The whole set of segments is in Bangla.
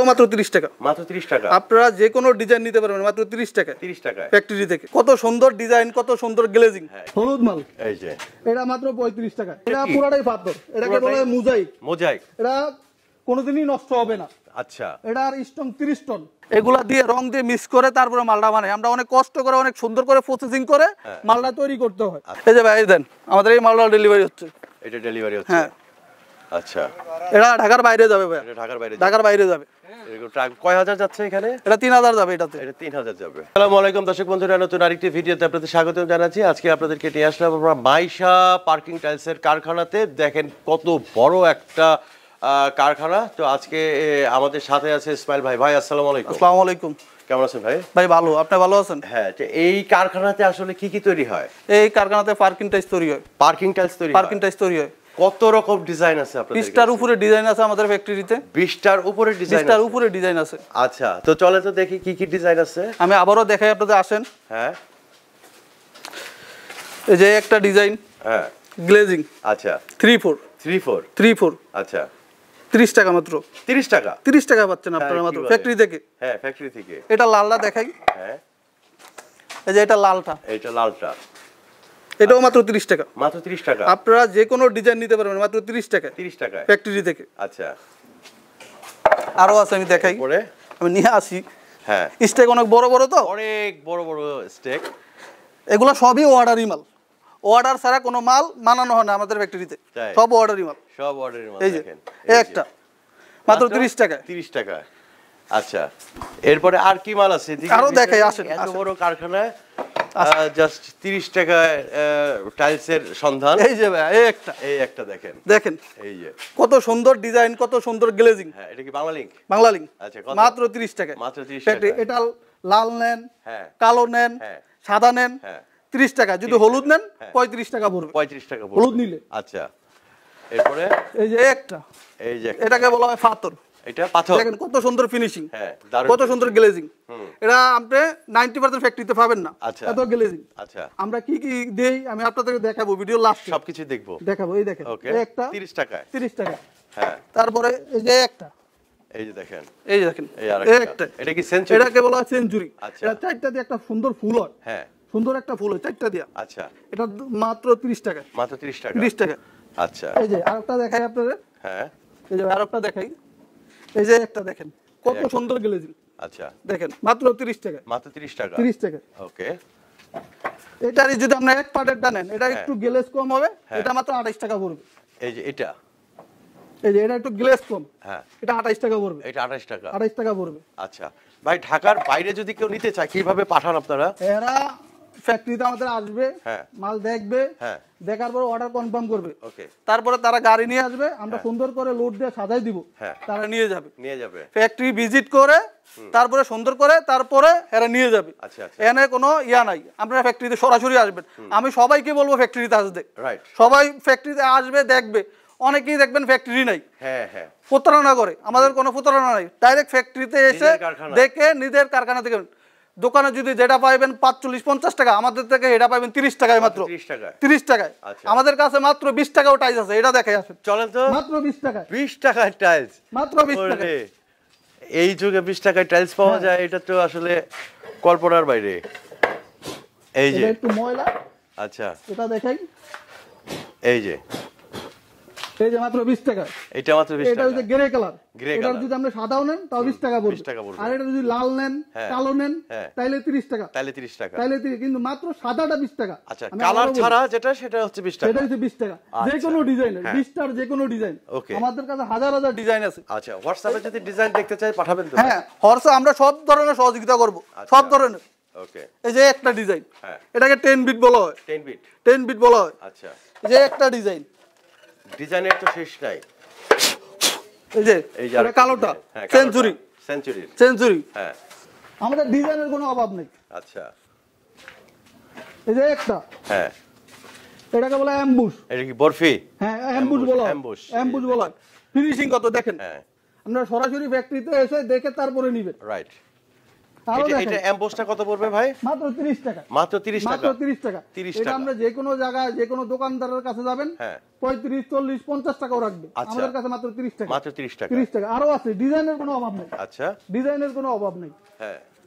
মাত্র 30 টাকা। মাত্র 30 টাকা। আপনারা যে কোনো ডিজাইন নিতে পারবেন মাত্র 30 টাকা। 30 টাকায় ফ্যাক্টরি থেকে। কত সুন্দর ডিজাইন, কত সুন্দর গ্লেজিং। হলুদ মাল এই যে এটা মাত্র 35 টাকা। এটা পুরাটাই পাথর, এটাকে বলে মোজাইক। মোজাইক। এটা কোনোদিনই নষ্ট হবে না। আচ্ছা, এটা আর স্ট্রং 30 টন। এগুলা দিয়ে রং দিয়ে মিক্স করে তারপরে মালটা বানাই। আমরা অনেক কষ্ট করে অনেক সুন্দর করে প্রসেসিং করে মালটা তৈরি করতে হয়। এই যে ভাই দেন আমাদের এই মালটা ডেলিভারি হচ্ছে। এটা ডেলিভারি হচ্ছে। হ্যাঁ আচ্ছা, এটা ঢাকার বাইরে যাবে ভাই। এটা ঢাকার বাইরে যাবে। এরকম ট্রাক কয় হাজার যাচ্ছে এখানে? এটা 3000 যাবে এটাতে। এটা 3000 যাবে। আসসালামু আলাইকুম দর্শক বন্ধুরা, নতুন আরেকটি ভিডিওতে আপনাদের স্বাগত জানাচ্ছি। আজকে আপনাদেরকে নিয়ে আসলাম আমরা মাইশা পার্কিং টাইলসের কারখানাতে। দেখেন কত বড় একটা কারখানা। তো আজকে আমাদের সাথে আছে ইসমাইল ভাই। ভাই আসসালামু আলাইকুম। আসসালামু আলাইকুম। কেমন আছেন ভাই? ভাই ভালো, আপনি ভালো আছেন? হ্যাঁ, এই কারখানাতে আসলে কি কি তৈরি হয়? এই কারখানাতে পার্কিং টাইলস তৈরি হয়। পার্কিং টাইলস তৈরি হয়। পার্কিং টাইলস তৈরি হয়। কত রকম ডিজাইন আছে আপনাদের? 20টার উপরে ডিজাইন আছে আমাদের ফ্যাক্টরিতে। 20টার উপরে ডিজাইন আছে? 20টার উপরে ডিজাইন আছে। আচ্ছা, তো চলে তো দেখি কি কি ডিজাইন আছে। আমি আবারো দেখাই, আপনাদের আসেন। হ্যাঁ, এই যে একটা ডিজাইন। হ্যাঁ, গ্লেজিং। আচ্ছা, 34 আচ্ছা, 30 টাকা মাত্র। 30 টাকা? 30 টাকা পাচ্ছেন আপনারা মাত্র ফ্যাক্টরি থেকে। হ্যাঁ, ফ্যাক্টরি থেকে। এটা লালটা দেখাই। হ্যাঁ, এই যে এটা লালটা। এটা লালটা। এটাও মাত্র 30 টাকা। মাত্র 30 টাকা। আপনারা যে কোনো ডিজাইন নিতে পারবেন মাত্র 30 টাকা। 30 টাকায় ফ্যাক্টরি থেকে। আচ্ছা, আরো আছে আমি দেখাই। পরে আমি নিয়ে আসি। হ্যাঁ, স্টেক অনেক বড় বড় তো। অনেক বড় বড় স্টেক। এগুলো সবই অর্ডারই মাল। অর্ডার ছাড়া কোনো মাল বানানো হয় না আমাদের ফ্যাক্টরিতে। সব অর্ডারই মাল। সব অর্ডারই মাল। দেখেন এই একটা মাত্র 30 টাকা। 30 টাকা। আচ্ছা, এরপরে আর কি মাল আছে? আরো দেখাই, আসেন। এত বড় কারখানায় জাস্ট 30 টাকায় টাইলসের সন্ধান। এই যে ভাই এই একটা দেখেন। দেখেন এই যে কত সুন্দর ডিজাইন, কত সুন্দর গ্লেজিং। হ্যাঁ, এটা কি বাংলা লিংক? বাংলা লিংক। আচ্ছা, মাত্র 30 টাকা। মাত্র 30 টাকা। এটা লাল নেন, হ্যাঁ, কালো নেন, হ্যাঁ, সাদা নেন, হ্যাঁ, 30 টাকা। যদি হলুদ নেন 35 টাকা পড়বে। 35 টাকা পড়বে হলুদ নিলে। আচ্ছা, এরপরে এই যে একটা, এই যে এটাকে বলা হয় পাথর। এটা পাথর। দেখেন কত সুন্দর ফিনিশিং। হ্যাঁ, কত সুন্দর গ্লেজিং। এটা আপনি 90% ফ্যাক্টরিতে পাবেন না। আচ্ছা, এত গ্লেজিং। আচ্ছা, আমরা কি কি দেই আমি আপনাদেরকে দেখাবো ভিডিও লাস্টে। সবকিছু দেখাবো। এই দেখেন। এই একটা 30 টাকায়। 30 টাকা। হ্যাঁ, তারপরে এই যে একটা, এই যে দেখেন। এই দেখেন এই আরেকটা। এটা কি সেঞ্চুরি? এটাকে বলা হয় সেঞ্চুরি। আচ্ছা, এটা চারটা দিয়ে একটা সুন্দর ফুল হয়। হ্যাঁ, সুন্দর একটা ফুল হয় চারটা দিয়ে। আচ্ছা, এটা মাত্র 30 টাকা। মাত্র 30 টাকা। 30 টাকা। আচ্ছা, এই যে আরেকটা দেখাই আপনাদের। হ্যাঁ, এই যে আরেকটা দেখাই। এই যে একটা দেখেন কত সুন্দর গ্লেজিং। আচ্ছা, দেখেন মাত্র 30 টাকা। মাত্র 30 টাকা। 30 টাকা। ওকে। এটারই যদি আপনি এক পার্টেরটা নেন, এটা একটু গ্লেজ কম হবে। এটা মাত্র 28 টাকা পড়বে। এই যে এটা, এই যে এটা একটু গ্লেজ কম। হ্যাঁ, এটা 28 টাকা পড়বে। এটা 28 টাকা। 28 টাকা পড়বে। আচ্ছা ভাই, ঢাকার বাইরে যদি কেউ নিতে চায় কিভাবে পাঠান আপনারা? এরা ফ্যাক্টরিতে আমাদের আসবে, মাল দেখবে, দেখার পর অর্ডার কনফার্ম করবে। ওকে, তারপরে তারা গাড়ি নিয়ে আসবে, আমরা সুন্দর করে লোড দিয়ে সাজাই দিব। তারা নিয়ে যাবে ফ্যাক্টরি ভিজিট করে, তারপরে সুন্দর করে তারপরে এরা নিয়ে যাবে। আচ্ছা, এনে কোনো ইয়া নাই, আপনারা ফ্যাক্টরিতে সরাসরি আসবেন। আমি সবাইকে বলবো ফ্যাক্টরিতে আসবে। রাইট, সবাই ফ্যাক্টরিতে আসবে, দেখবে। অনেকেই দেখবেন ফ্যাক্টরি নাই, হ্যাঁ, প্রতারণা করে। আমাদের কোনো প্রতারণা নাই, ডাইরেক্ট ফ্যাক্টরিতে এসে দেখে নিজের কারখানা থেকে। দোকানে যদি যেটা পাইবেন 45-50 টাকা, আমাদের থেকে এটা পাইবেন 30 টাকায় মাত্র। 30 টাকায়। আমাদের কাছে মাত্র 20 টাকাও টাইলস আছে। এটা দেখে আসেন, চলেন তো। মাত্র 20 টাকায়। 20 টাকায় টাইলস, মাত্র 20 টাকা। এই যুগে 20 টাকায় টাইলস পাওয়া যায়, এটা তো আসলে কল্পনার বাইরে। এই যে একটু ময়লা। আচ্ছা, এটা দেখাই। এই যে মাত্র 20 টাকা। এটা মাত্র 20 টাকা। এটা হচ্ছে গ্রে কালার। এটা যদি আপনি সাদাও নেন তাও 20 টাকা পড়বে। আর এটা যদি লাল নেন, কালো নেন, তাইলে 30 টাকা। তাইলে 30 টাকা। কিন্তু মাত্র সাদাটা 20 টাকা। আচ্ছা, কালার ছাড়া যেটা সেটা হচ্ছে 20 টাকা। সেটা হচ্ছে 20 টাকা। যে কোনো ডিজাইনের 20টার যে কোনো ডিজাইন। আমাদের কাছে হাজার হাজার ডিজাইন আছে। আচ্ছা, হোয়াটসঅ্যাপে যদি ডিজাইন দেখতে চাই পাঠাবেন তো? হ্যাঁ, হোয়াটসঅ্যাপ আমরা সব ধরনের সহযোগিতা করব, সব ধরনের। ওকে, এই যে একটা ডিজাইন, এটাকে 10 বিট বলা হয়। 10 বিট বলা হয়। আচ্ছা, এই যে একটা ডিজাইন, ডিজাইনের তো শেষ নাই। এই যে এটা কালোটা সেঞ্চুরি। হ্যাঁ, আমাদের ডিজাইনের কোনো অভাব নেই। আচ্ছা, এই যে একটা, হ্যাঁ, এটাকে বলা অ্যাম্বুশ। এটা কি বরফি? হ্যাঁ, অ্যাম্বুশ বলা হয়। অ্যাম্বুশ বলা হয়। ফিনিশিং কত দেখেন। আপনারা সরাসরি ফ্যাক্টরিতে এসে দেখে তারপরে নেবেন। রাইট, এটা এমবোসটা কত পড়বে ভাই? মাত্র 30 টাকা। মাত্র 30 টাকা। মাত্র 30 টাকা। 30 এটা টাকা। আমরা যে কোনো জায়গায় যে কোনো দোকানদারের কাছে যাবেন, হ্যাঁ 35 40 50 টাকাও রাখবে, আমাদের কাছে মাত্র 30 টাকা। মাত্র 30 টাকা। 30 টাকা। আরো আছে, ডিজাইনের কোনো অভাব নেই। আচ্ছা, ডিজাইনের কোনো অভাব নেই। হ্যাঁ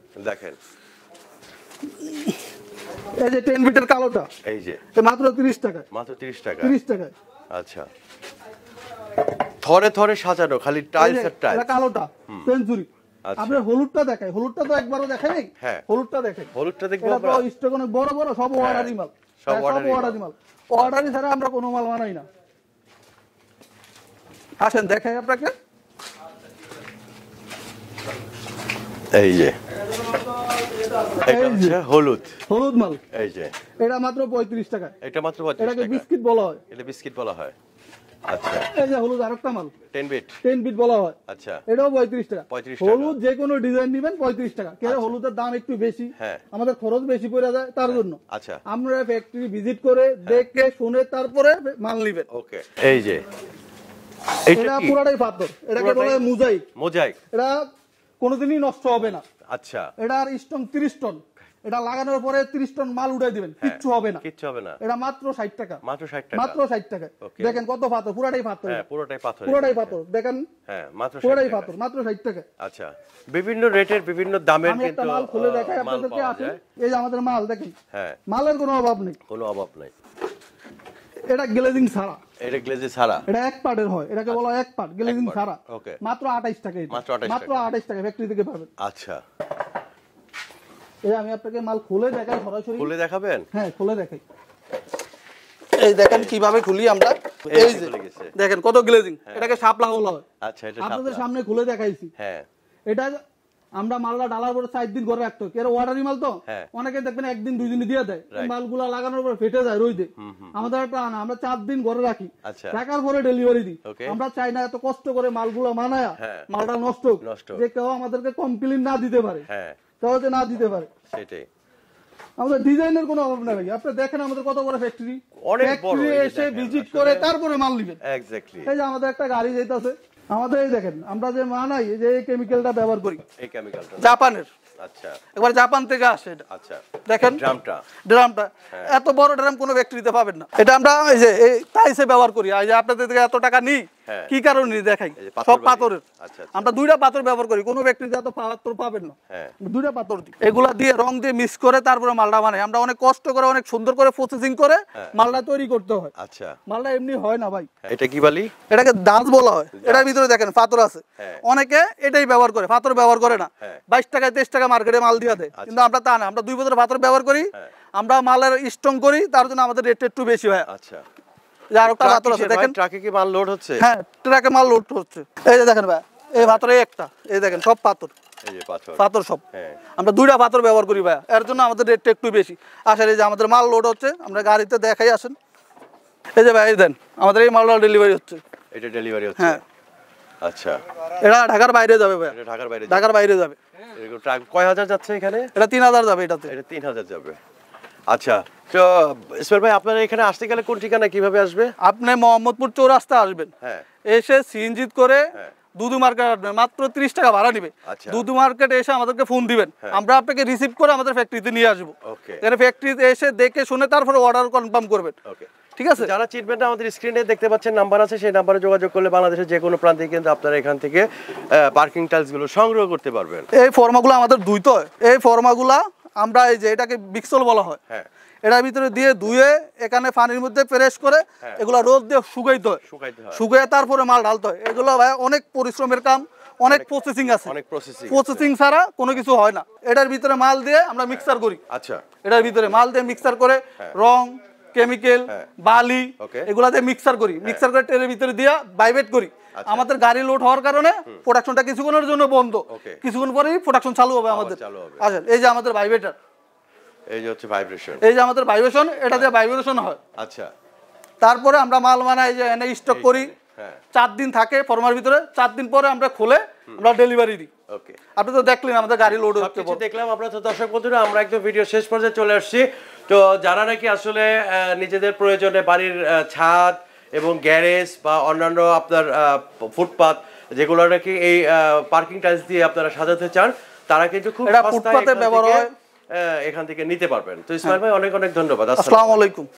দেখেন এই যে 10 ফিটের কালোটা, এই যে মাত্র 30 টাকা। মাত্র 30 টাকা। 30 টাকায়। আচ্ছা, থরে থরে সাজানো, খালি টাইলস আর টাইলস। এটা কালোটা সেঞ্চুরি। আপনি হলুদটা দেখাই, হলুদটা তো একবারও দেখাই নাই। হ্যাঁ হলুদটা দেখাই, হলুদটা দেখবো এটা আমরা। তো স্টক অনেক বড় বড়, সব অর্ডারি মাল, সব সব অর্ডারি অর্ডারি মাল। অর্ডারি ছাড়া আমরা কোনো মাল বানাই না। আসেন দেখাই আপনাকে। এই যে এটা হচ্ছে হলুদ, হলুদ মাল। এই যে এটা মাত্র 35 টাকা। এটা মাত্র 35 এটাকে টাকা। বিস্কিট বলা হয়। এটা বিস্কিট বলা হয়। আচ্ছা, এই যে হলুদ আরেকটা মাল 10 বিট। 10 বিট বলা হয়। আচ্ছা, এটাও 35 টাকা। 35 টাকা। হলুদ যে কোনো ডিজাইন নেবেন 35 টাকা। কেন হলুদের দাম একটু বেশি, হ্যাঁ আমাদের খরচ বেশি পড়ে যায় তার জন্য। আচ্ছা, আমরা ফ্যাক্টরি ভিজিট করে দেখে শুনে তারপরে মাল নেবেন। ওকে। এই যে এটা পুরাটাই পাথর, এটাকে বলা হয় মোজাইক। মোজাইক। এটা কোনোদিনই নষ্ট হবে না। আচ্ছা, এটার স্ট্রং 30 টন। এটা লাগানোর পরে 30 টন মাল উঠাই দিবেন, কিচ্ছু হবে না। কিচ্ছু হবে না। এটা মাত্র 60 টাকা। মাত্র 60 টাকা। মাত্র 60 টাকা। দেখেন কত পাথর, পুরাটাই পাথর। হ্যাঁ পুরোটাই পাথর। পুরাটাই পাথর দেখেন। হ্যাঁ মাত্র 60 পুরাটাই টাকা। পাথর, মাত্র 60 টাকা। আচ্ছা, বিভিন্ন রেটের বিভিন্ন দামের আমি একটা কিন্তু মাল খুলে দেখাই মাল আপনাদেরকে। পাওয়া আসেন, যায়। এই যে আমাদের মাল দেখেন, হ্যাঁ মালের কোনো অভাব নেই। কোনো অভাব নাই। এটা গ্লেজিং ছাড়া, এটা গ্লেজে ছাড়া। এটা এক পার্টের হয়, এটাকে বলা হয় এক পার্ট, গ্লেজিং ছাড়া। ওকে। মাত্র 28 টাকা। এটা মাত্র 28 মাত্র 28 টাকা ফ্যাক্টরি থেকে পাবেন। আচ্ছা, এই আমি আপনাকে মাল খুলে দেখাই সরাসরি। খুলে দেখাবেন? হ্যাঁ খুলে দেখাই। এই দেখেন কিভাবে খুলি আমরা। এই যে দেখেন কত গ্লেজিং, এটাকে শাপলা বলা হয়। আচ্ছা, এটা আপনাদের সামনে খুলে দেখাইছি। হ্যাঁ এটা আমরা মালটা ডালার পরে 4 দিন করে রাখতো, এর অর্ডারি মাল তো অনেকে দেখবেন একদিন 2 দিন দিয়ে দেয়, মালগুলা লাগানোর পর ফেটে যায় রোদে। আমাদের একটা না, আমরা 4 দিন ঘরে রাখি, রাখার পরে ডেলিভারি দিই। আমরা চাই না এত কষ্ট করে মালগুলা বানায়া মালটা নষ্ট হোক, যে কেউ আমাদেরকে কমপ্লেইন না দিতে পারে, কেউ যে না দিতে পারে। সেটাই আমাদের ডিজাইনের কোনো অভাব নাই ভাই। আপনি দেখেন আমাদের কত বড় ফ্যাক্টরি, ফ্যাক্টরি এসে ভিজিট করে তারপরে মাল নেবেন। এক্স্যাক্টলি। এই যে আমাদের একটা গাড়ি যাইতাছে, আমাদের এই দেখেন আমরা যে মানাই, যে এই কেমিক্যালটা ব্যবহার করি, এই কেমিক্যালটা জাপানের। আচ্ছা, একবার জাপান থেকে আসে এটা। আচ্ছা, দেখেন ড্রামটা এত বড় ড্রাম কোনো ফ্যাক্টরিতে পাবেন না। এটা আমরা এই যে এই টাইসে ব্যবহার করি। এই যে আপনাদের থেকে এত টাকা নিই, কি কারণে দেখাই, সব পাথরের। আমরা 2টা পাথর ব্যবহার করি, কোনো ফ্যাক্টরিতে এত পাথর পাবেন না। 2টা পাথর দিই, এগুলা দিয়ে রং দিয়ে মিক্স করে তারপরে মালটা বানাই। আমরা অনেক কষ্ট করে অনেক সুন্দর করে প্রসেসিং করে মালটা তৈরি করতে হয়। আচ্ছা, মালটা এমনি হয় না ভাই। এটা কি বলি? এটাকে দাঁত বলা হয়। এটার ভিতরে দেখেন পাথর আছে। অনেকে এটাই ব্যবহার করে, পাথর ব্যবহার করে না। 22 টাকা 23 টাকা মার্কেটে মাল দিয়ে দেয়, কিন্তু আমরা তা না। আমরা 2 বছর পাথর ব্যবহার করি, আমরা মালের স্ট্রং করি, তার জন্য আমাদের রেট একটু বেশি হয়। আচ্ছা, আরেকটা পাথর আছে দেখেন, ট্রাকে কি মাল লোড হচ্ছে? হ্যাঁ ট্রাকে মাল লোড হচ্ছে। এই যে দেখেন ভাই, এই পাথরে একটা, এই দেখেন সব পাথর, এই যে পাথর পাথর সব। আমরা 2টা পাথর ব্যবহার করি ভাই, এর জন্য আমাদের রেটটা একটু বেশি। আসলে এই যে আমাদের মাল লোড হচ্ছে, আমরা গাড়িতে দেখাই। আসেন এই যে ভাই, এই দেন আমাদের এই মালটা ডেলিভারি হচ্ছে। এটা ডেলিভারি হচ্ছে? হ্যাঁ। আচ্ছা, এটা ঢাকার বাইরে যাবে ভাই। এটা ঢাকার বাইরে? ঢাকার বাইরে যাবে। এরকম ট্রাক কয় হাজার যাচ্ছে এখানে? এটা 3000 যাবে এটাতে। এটা 3000 যাবে। আচ্ছা, তো ইসমাইল ভাই আপনারা এখানে আসতে গেলে কোন ঠিকানা কিভাবে আসবে? আপনি মোহাম্মদপুর চৌরাস্তা আসবেন, এসে সিএনজিত করে দুদু মার্কেট আসবেন, মাত্র 30 টাকা ভাড়া নিবে। দুদু মার্কেটে এসে আমাদেরকে ফোন দিবেন, আমরা আপনাকে রিসিভ করে আমাদের ফ্যাক্টরিতে নিয়ে আসবো। এখানে ফ্যাক্টরিতে এসে দেখে শুনে তারপরে অর্ডার কনফার্ম করবেন। ঠিক আছে? যারা চিনবেন না, আমাদের স্ক্রিনে দেখতে পাচ্ছেন নাম্বার আছে, সেই নাম্বারে যোগাযোগ করলে বাংলাদেশের যে কোনো প্রান্তে কিন্তু আপনারা এখান থেকে পার্কিং টাইলস গুলো সংগ্রহ করতে পারবেন। এই ফর্মাগুলো আমাদের ধুইতে হয়। এই ফর্মাগুলা আমরা এই যে এটাকে বিক্সল বলা হয়, এটার ভিতরে দিয়ে ধুয়ে এখানে পানির মধ্যে প্রেস করে এগুলা রোদ দিয়ে শুকাইতে হয়। শুকিয়ে তারপরে মাল ঢালতে হয়। এগুলো ভাই অনেক পরিশ্রমের কাম, অনেক প্রসেসিং আছে। প্রসেসিং ছাড়া কোনো কিছু হয় না। এটার ভিতরে মাল দিয়ে আমরা মিক্সার করি। আচ্ছা, এটার ভিতরে মাল দিয়ে মিক্সার করে রং, কেমিক্যাল, বালি এগুলা দিয়ে মিক্সার করি। মিক্সার করে ট্রেনের ভিতরে দিয়ে ভাইব্রেট করি। আমাদের গাড়ি লোড হওয়ার কারণে প্রোডাকশনটা কিছুক্ষণের জন্য বন্ধ, কিছুক্ষণ পরেই প্রোডাকশন চালু হবে আমাদের। আচ্ছা, এই যে আমাদের ভাইব্রেটর, এই যে হচ্ছে ভাইব্রেশন, এই যে আমাদের ভাইব্রেশন, এটা দিয়ে ভাইব্রেশন হয়। আচ্ছা, তারপরে আমরা মাল বানাই, যে এনে স্টক করি। 4 দিন থাকে ফর্মার ভিতরে, 4 দিন পরে আমরা খুলে আমরা ডেলিভারি দিই। ওকে, আপনি তো দেখলেন আমাদের গাড়ি লোড হচ্ছে, দেখলাম। আপনারা তো দর্শক বন্ধুরা, আমরা একদম ভিডিও শেষ পর্যায়ে চলে আসছি। তো যারা নাকি আসলে নিজেদের প্রয়োজনে বাড়ির ছাদ এবং গ্যারেজ বা অন্যান্য আপনার ফুটপাত যেগুলো নাকি এই পার্কিং টাইলস দিয়ে আপনারা সাজাতে চান, তারা কিন্তু খুব এটা সস্তায় ফুটপাতে ব্যবহার হয়, এখান থেকে নিতে পারবেন। তো ইসমাইল ভাই অনেক অনেক ধন্যবাদ। আসসালামু আলাইকুম।